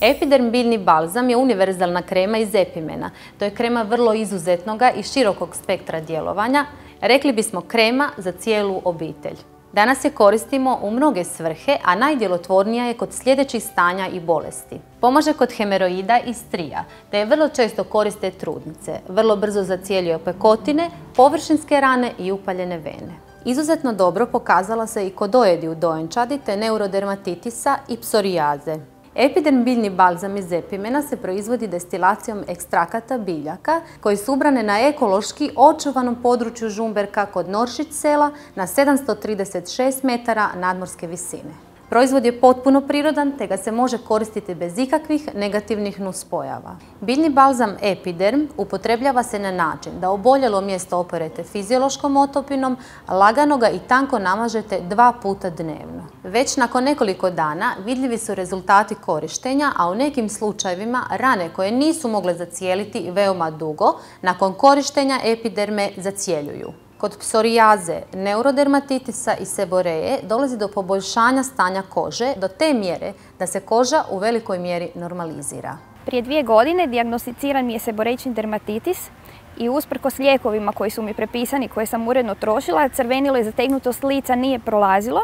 Epiderm biljni balzam je univerzalna krema iz epimena. To je krema vrlo izuzetnoga i širokog spektra djelovanja. Rekli bismo krema za cijelu obitelj. Danas je koristimo u mnoge svrhe, a najdjelotvornija je kod sljedećih stanja i bolesti. Pomaže kod hemeroida i strija, te je vrlo često koriste trudnice. Vrlo brzo zacijeljuje opekotine, površinske rane i upaljene vene. Izuzetno dobro pokazala se i kod dojedi u dojenčadi te neurodermatitisa i psorijaze. Epiderm biljni balzam iz epimena se proizvodi destilacijom ekstrakata biljaka koji su ubrane na ekološki očuvanom području Žumberka kod Noršić sela na 736 metara nadmorske visine. Proizvod je potpuno prirodan te ga se može koristiti bez ikakvih negativnih nuspojava. Biljni balzam Epiderm upotrebljava se na način da oboljelo mjesto operete fiziološkom otopinom, lagano ga i tanko namažete 2 puta dnevno. Već nakon nekoliko dana vidljivi su rezultati korištenja, a u nekim slučajevima rane koje nisu mogle zacijeliti veoma dugo, nakon korištenja epiderme zacjeljuju. Kod psorijaze, neurodermatitisa i seboreje dolazi do poboljšanja stanja kože do te mjere da se koža u velikoj mjeri normalizira. Prije 2 godine dijagnosticiran mi je seborejčni dermatitis i usprkos lijekovima koji su mi prepisani, koje sam uredno trošila, crvenilo i zategnutost lica nije prolazilo.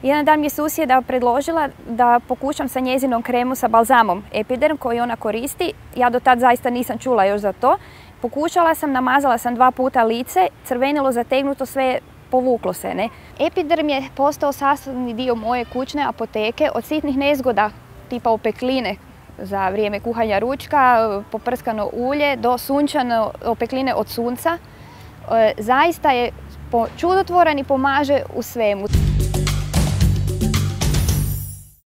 Jedan dan mi je susjeda predložila da pokušam sa njezinom kremom sa balzamom Epiderm koji ona koristi. Ja do tad zaista nisam čula još za to. Pokušala sam, namazala sam 2 puta lice, crvenilo, zategnuto, sve povuklo se. Ne? Epiderm je postao sastavni dio moje kućne apoteke od sitnih nezgoda tipa opekline za vrijeme kuhanja ručka, poprskano ulje do sunčane opekline od sunca. Zaista je čudotvoran i pomaže u svemu.